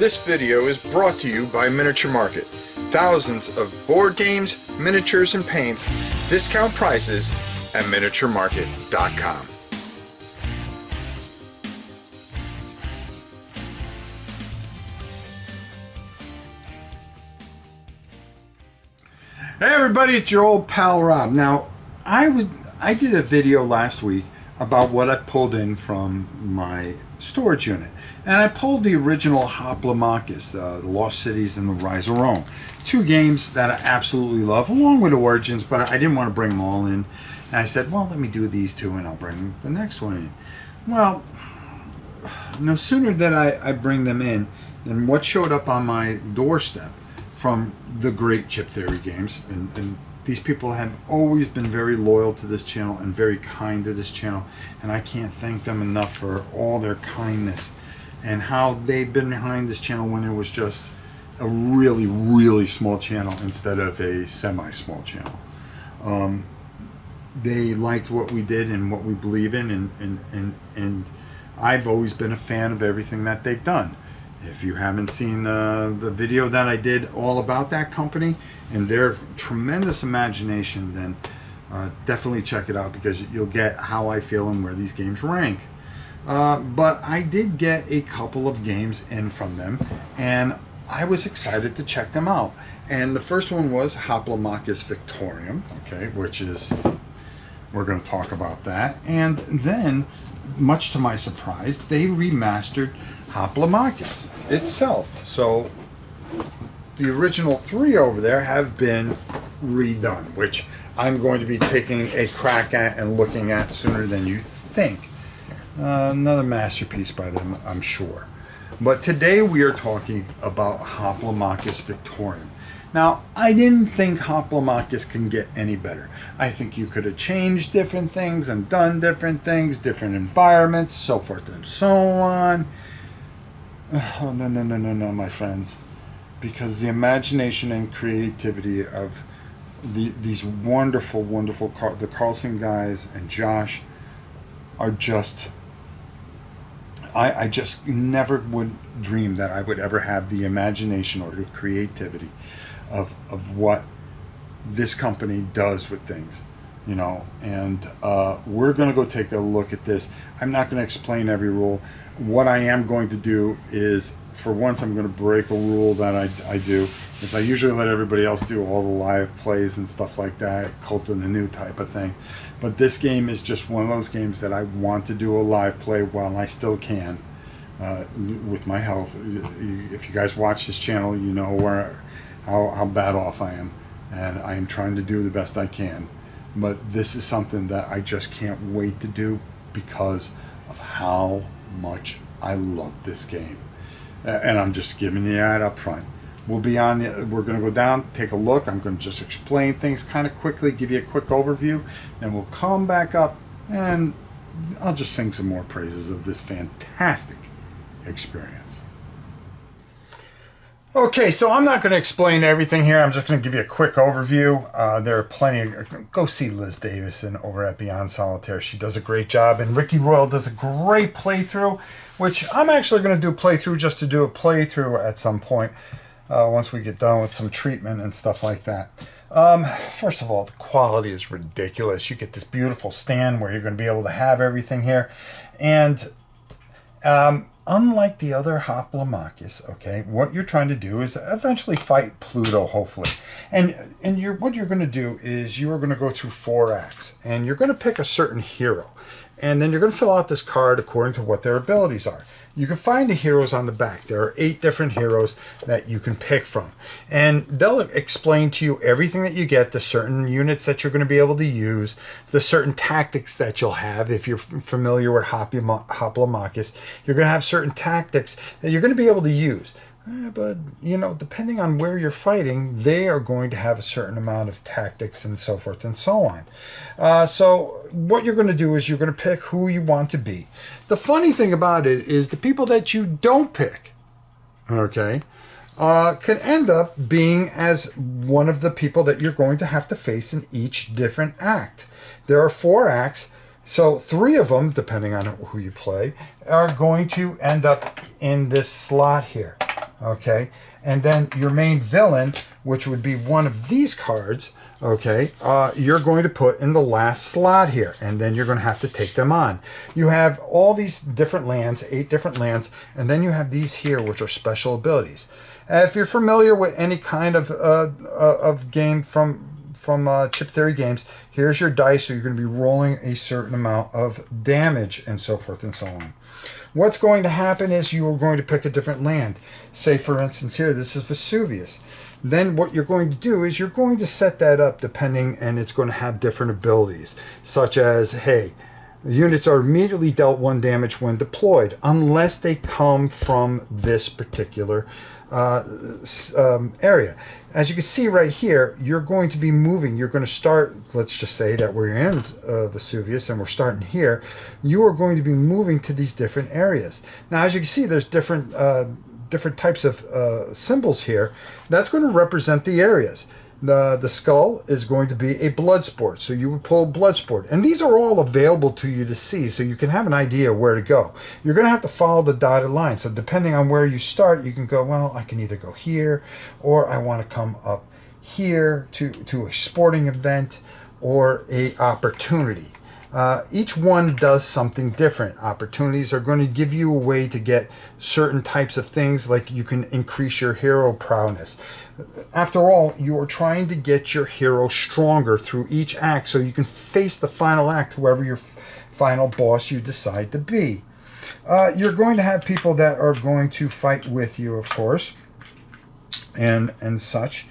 This video is brought to you by Miniature Market. Thousands of board games, miniatures, and paints, discount prices at miniaturemarket.com. Hey everybody, it's your old pal Rob. Now, I did a video last week about what I pulled in from my storage unit. And I pulled the original Hoplomachus, the Lost Cities and the Rise of Rome. Two games that I absolutely love, along with Origins, but I didn't want to bring them all in. And I said, well, let me do these two and I'll bring the next one in. Well, no sooner did I bring them in than what showed up on my doorstep from the great Chip Theory games. And these people have always been very loyal to this channel and very kind to this channel. And I can't thank them enough for all their kindness and how they've been behind this channel when it was just a really, really small channel instead of a semi-small channel. They liked what we did and what we believe in, and I've always been a fan of everything that they've done. If you haven't seen the video that I did all about that company and their tremendous imagination, then definitely check it out, because you'll get how I feel and where these games rank. But I did get a couple of games in from them, and I was excited to check them out. And the first one was Hoplomachus Victorum, okay, which is, we're going to talk about that. And then, much to my surprise, they remastered Hoplomachus itself. So the original three over there have been redone, which I'm going to be taking a crack at and looking at sooner than you think. Another masterpiece by them, I'm sure. But today we are talking about Hoplomachus Victorium. Now, I didn't think Hoplomachus can get any better. I think you could have changed different things and done different things, different environments, so forth and so on. Oh, no, my friends. Because the imagination and creativity of these wonderful, the Carlson guys and Josh are just... I just never would dream that I would ever have the imagination or the creativity of what this company does with things, you know. And we're going to go take a look at this. I'm not going to explain every rule. What I am going to do is, for once, I'm going to break a rule that I do, is I usually let everybody else do all the live plays and stuff like that, Cult of the New type of thing. But this game is just one of those games that I want to do a live play while I still can, with my health. If you guys watch this channel, you know how bad off I am, and I am trying to do the best I can. But this is something that I just can't wait to do because of how much I love this game. And I'm just giving you that up front. We'll be on we're going to go down, take a look. I'm going to just explain things kind of quickly, give you a quick overview. Then we'll come back up and I'll just sing some more praises of this fantastic experience. Okay, so I'm not going to explain everything here. I'm just going to give you a quick overview. There are plenty of... Go see Liz Davison over at Beyond Solitaire. She does a great job. And Ricky Royal does a great playthrough, which I'm actually going to do a playthrough just to do a playthrough at some point. Once we get done with some treatment and stuff like that. First of all, the quality is ridiculous. You get this beautiful stand where you're going to be able to have everything here. And unlike the other Hoplomachus, okay, what you're trying to do is eventually fight Pluto, hopefully. And what you're going to do is you're going to go through 4 acts. And you're going to pick a certain hero. And then you're going to fill out this card according to what their abilities are. You can find the heroes on the back. There are 8 different heroes that you can pick from. And they'll explain to you everything that you get, the certain units that you're going to be able to use, the certain tactics that you'll have. If you're familiar with Hoplomachus, you're going to have certain tactics that you're going to be able to use. But, you know, depending on where you're fighting, they are going to have a certain amount of tactics and so forth and so on. So what you're going to do is you're going to pick who you want to be. The funny thing about it is the people that you don't pick, okay, can end up being as one of the people that you're going to have to face in each different act. There are 4 acts. So 3 of them, depending on who you play, are going to end up in this slot here. Okay, and then your main villain, which would be one of these cards, okay, you're going to put in the last slot here, and then you're going to have to take them on. You have all these different lands, 8 different lands, and then you have these here, which are special abilities. If you're familiar with any kind of game from Chip Theory games, here's your dice, so you're going to be rolling a certain amount of damage and so forth and so on. What's going to happen is you are going to pick a different land. Say, for instance, here, this is Vesuvius. Then what you're going to do is you're going to set that up depending, and it's going to have different abilities, such as, hey, the units are immediately dealt 1 damage when deployed, unless they come from this particular area. As you can see right here, you're going to be moving. You're going to start, let's just say that we're in Vesuvius and we're starting here. You are going to be moving to these different areas. Now, as you can see, there's different types of symbols here. That's going to represent the areas. The skull is going to be a blood sport, so you would pull blood sport. And these are all available to you to see, so you can have an idea where to go. You're going to have to follow the dotted line. So depending on where you start, you can go, well, I can either go here, or I want to come up here to a sporting event or a opportunity. Each one does something different. Opportunities are going to give you a way to get certain types of things, like you can increase your hero prowess. After all, you are trying to get your hero stronger through each act so you can face the final act, whoever your final boss you decide to be. You're going to have people that are going to fight with you, of course, and such.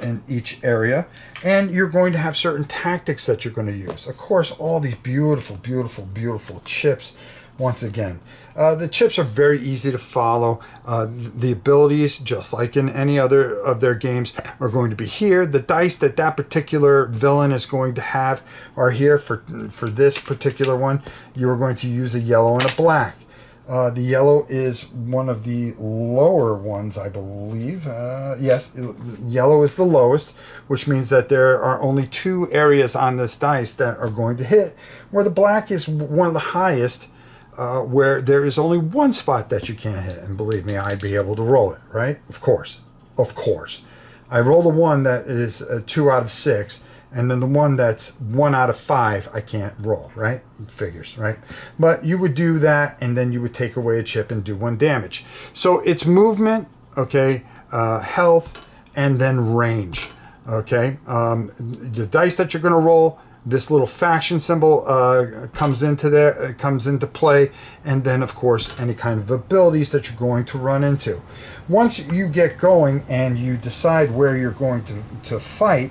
In each area, and you're going to have certain tactics that you're going to use. Of course, all these beautiful, beautiful, beautiful chips. Once again, the chips are very easy to follow. The abilities, just like in any other of their games, are going to be here. The dice that particular villain is going to have are here. For this particular one, you are going to use a yellow and a black. The yellow is one of the lower ones, I believe. Yes, yellow is the lowest, which means that there are only 2 areas on this dice that are going to hit, where the black is one of the highest, where there is only 1 spot that you can't hit. And believe me, I'd be able to roll it, right? Of course. I roll the one that is 2 out of 6, and then the one that's 1 out of 5, I can't roll, right? Figures, right? But you would do that, and then you would take away a chip and do 1 damage. So it's movement, okay, health, and then range, okay? The dice that you're going to roll, this little faction symbol comes into play, and then, of course, any kind of abilities that you're going to run into. Once you get going and you decide where you're going to fight,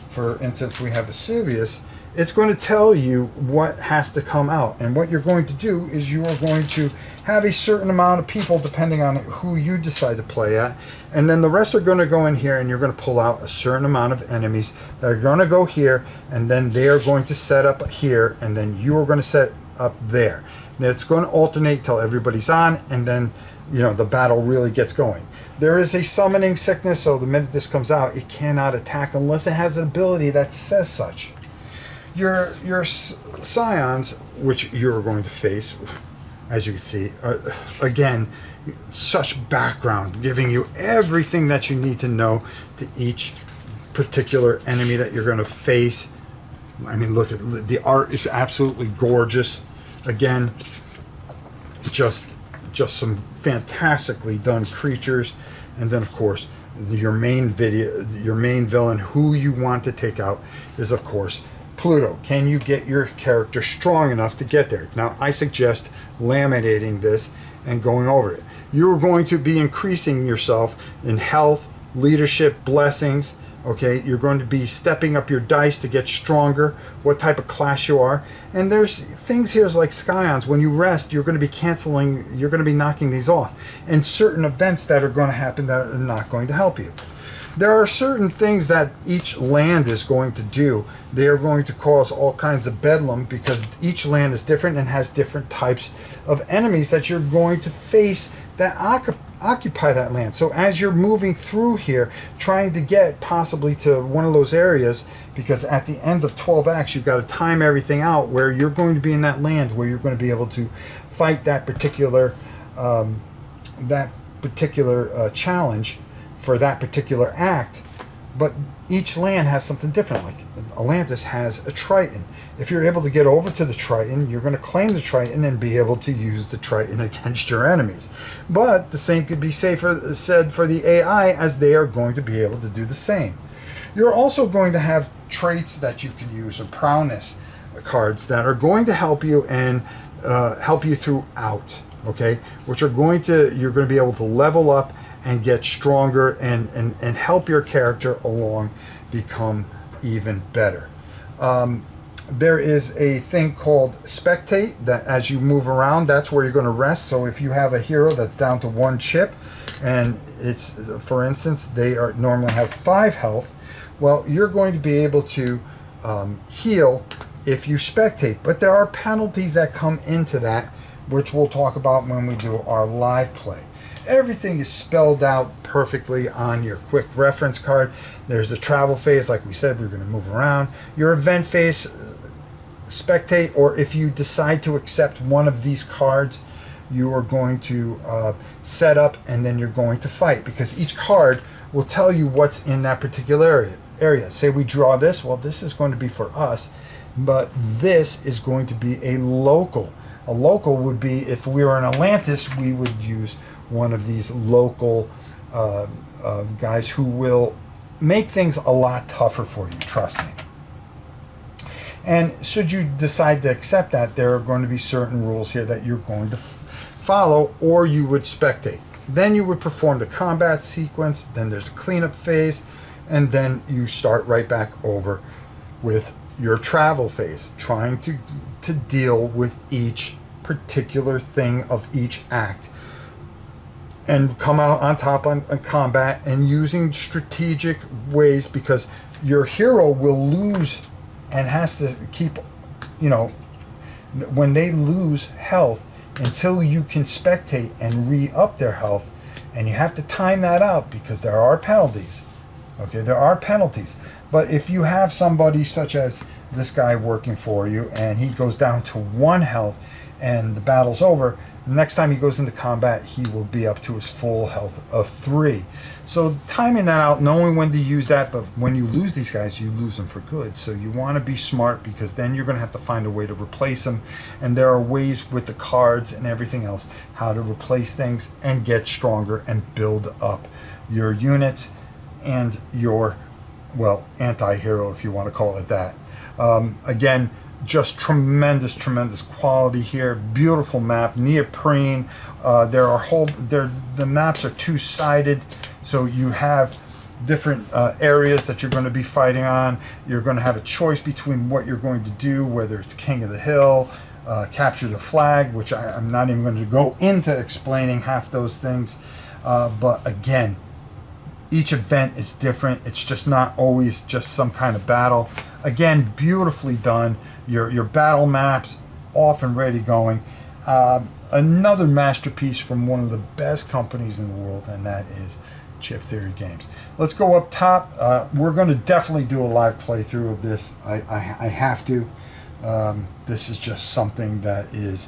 for instance, we have Vesuvius, it's going to tell you what has to come out. And what you're going to do is you are going to have a certain amount of people, depending on who you decide to play at. And then the rest are going to go in here, and you're going to pull out a certain amount of enemies that are going to go here, and then they are going to set up here, and then you are going to set up there. Then it's going to alternate till everybody's on, and then the battle really gets going. There is a summoning sickness, so the minute this comes out, it cannot attack unless it has an ability that says such. Your scions, which you're going to face, as you can see, again, such background, giving you everything that you need to know to each particular enemy that you're going to face. I mean, look at the art is absolutely gorgeous. Again, just some fantastically done creatures. And then, of course, your main villain, who you want to take out, is, of course, Pluto. Can you get your character strong enough to get there? Now, I suggest laminating this and going over it. You're going to be increasing yourself in health, leadership, blessings. Okay, you're going to be stepping up your dice to get stronger, what type of class you are. And there's things here like Scions. When you rest, you're going to be knocking these off. And certain events that are going to happen that are not going to help you. There are certain things that each land is going to do. They are going to cause all kinds of bedlam because each land is different and has different types of enemies that you're going to face that occupy that land. So as you're moving through here, trying to get possibly to one of those areas, because at the end of 12 acts, you've got to time everything out where you're going to be in that land where you're going to be able to fight that particular particular challenge for that particular act, but each land has something different. Like Atlantis has a Triton. If you're able to get over to the Triton, you're going to claim the Triton and be able to use the Triton against your enemies. But the same could be said for the AI, as they are going to be able to do the same. You're also going to have traits that you can use, or prowess cards that are going to help you and help you throughout, okay? Which are you're going to be able to level up and get stronger and help your character along become even better. There is a thing called spectate, that as you move around, that's where you're going to rest. So if you have a hero that's down to 1 chip, and it's, for instance, they are normally have 5 health, well, you're going to be able to heal if you spectate. But there are penalties that come into that, which we'll talk about when we do our live play. Everything is spelled out perfectly on your quick reference card. There's the travel phase, like we said, we're going to move around. Your event phase, spectate, or if you decide to accept one of these cards, you are going to set up and then you're going to fight, because each card will tell you what's in that particular area. Say we draw this, well, this is going to be for us, but this is going to be a local. A local would be, if we were in Atlantis, we would use one of these local guys who will make things a lot tougher for you, trust me. And should you decide to accept that, there are going to be certain rules here that you're going to follow, or you would spectate. Then you would perform the combat sequence, then there's a cleanup phase, and then you start right back over with your travel phase, trying to deal with each particular thing of each act and come out on top on combat, and using strategic ways, because your hero will lose and has to keep, when they lose health, until you can spectate and re-up their health, and you have to time that out, because there are penalties. Okay, there are penalties. But if you have somebody such as this guy working for you, and he goes down to 1 health and the battle's over, the next time he goes into combat, he will be up to his full health of 3. So timing that out, knowing when to use that, but when you lose these guys, you lose them for good. So you want to be smart, because then you're going to have to find a way to replace them. And there are ways with the cards and everything else, how to replace things and get stronger and build up your units and your, well, anti-hero, if you want to call it that. Again, just tremendous quality here. Beautiful map, neoprene. The maps are 2-sided, so you have different areas that you're going to be fighting on. You're going to have a choice between what you're going to do, whether it's King of the Hill, capture the flag, which I'm not even going to go into explaining half those things. But again, each event is different. It's just not always just some kind of battle. Again, beautifully done. Your battle maps off and ready going. Another masterpiece from one of the best companies in the world, and that is Chip Theory Games. Let's go up top. We're going to definitely do a live playthrough of this. I have to. This is just something that is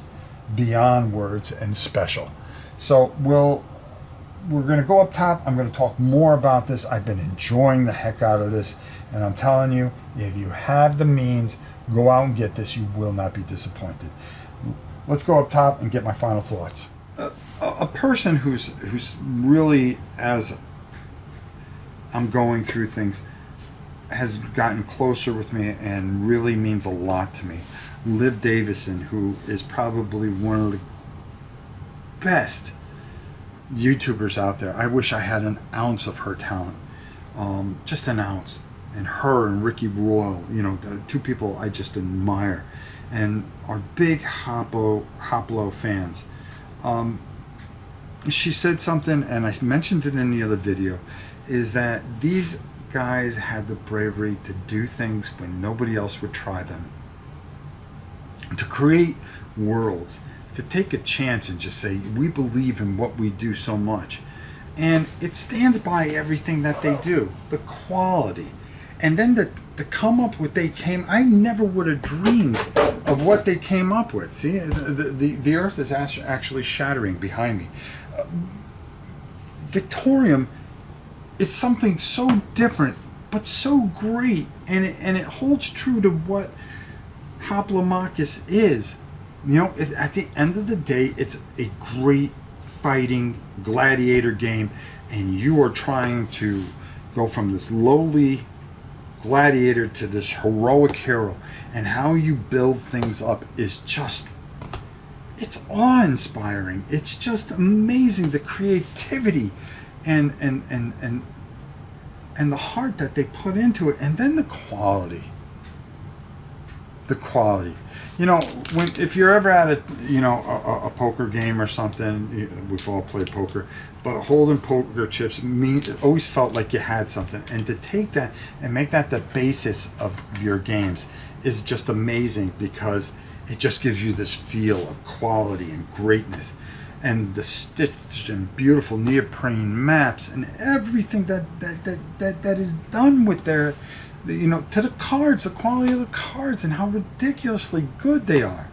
beyond words and special. So we're going to go up top. I'm going to talk more about this. I've been enjoying the heck out of this, and I'm telling you, if you have the means, go out and get this. You will not be disappointed. Let's go up top and get my final thoughts. A person who's really, as I'm going through things, has gotten closer with me and really means a lot to me. Liv Davison, who is probably one of the best YouTubers out there. I wish I had an ounce of her talent, just an ounce. And her and Ricky Royal, the 2 people I just admire and are big Hoplo fans. She said something, and I mentioned it in the other video, is that these guys had the bravery to do things when nobody else would try them, to create worlds, to take a chance and just say, we believe in what we do so much. And it stands by everything that they do, the quality. And then to come up with I never would have dreamed of what they came up with. See, the earth is actually shattering behind me. Victorium is something so different, but so great, and it holds true to what Hoplomachus is. At the end of the day, it's a great fighting gladiator game, and you are trying to go from this lowly gladiator to this heroic hero, and how you build things up is just, it's awe-inspiring. It's just amazing, the creativity and the heart that they put into it, and then the quality. If you're ever at a poker game or something, we've all played poker, but holding poker chips it always felt like you had something, and to take that and make that the basis of your games is just amazing, because it just gives you this feel of quality and greatness, and the stitched and beautiful neoprene maps and everything that is done with their, to the cards, the quality of the cards, and how ridiculously good they are.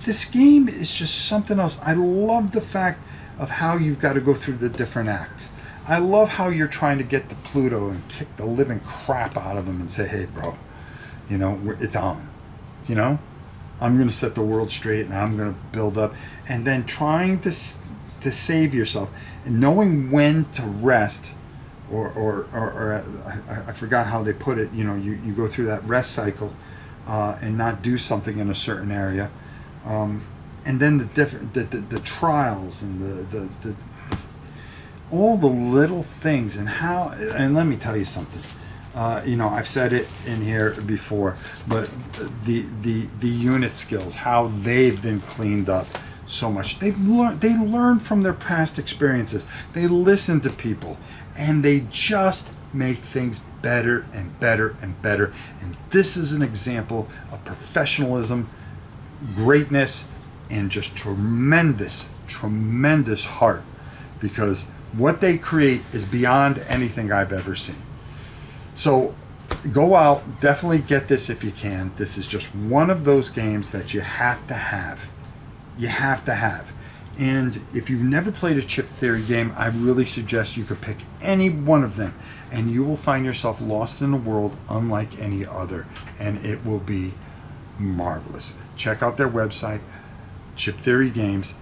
This game is just something else. I love the fact of how you've got to go through the different acts. I love how you're trying to get to Pluto and kick the living crap out of him and say, hey, bro, it's on. I'm going to set the world straight, and I'm going to build up. And then trying to save yourself, and knowing when to rest, or I forgot how they put it. You go through that rest cycle and not do something in a certain area, and then the trials and the all the little things, and how. And let me tell you something. I've said it in here before, but the unit skills, how they've been cleaned up so much. They learn from their past experiences. They listen to people, and they just make things better and better and better. And this is an example of professionalism, greatness, and just tremendous heart, because what they create is beyond anything I've ever seen. So go out, definitely get this if you can. This is just one of those games that you have to have. You have to have. And if you've never played a chip theory game, I really suggest you could pick any one of them, and you will find yourself lost in a world unlike any other, and it will be marvelous. Check out their website, Chip Theory Games.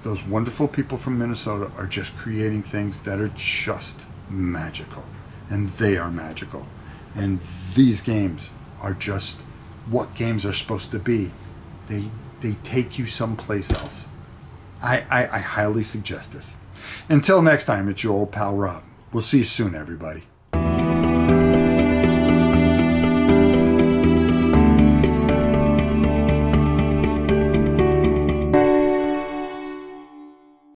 Those wonderful people from Minnesota are just creating things that are just magical, and they are magical. And these games are just what games are supposed to be. They take you someplace else. I highly suggest this. Until next time, it's your old pal Rob. We'll see you soon, everybody.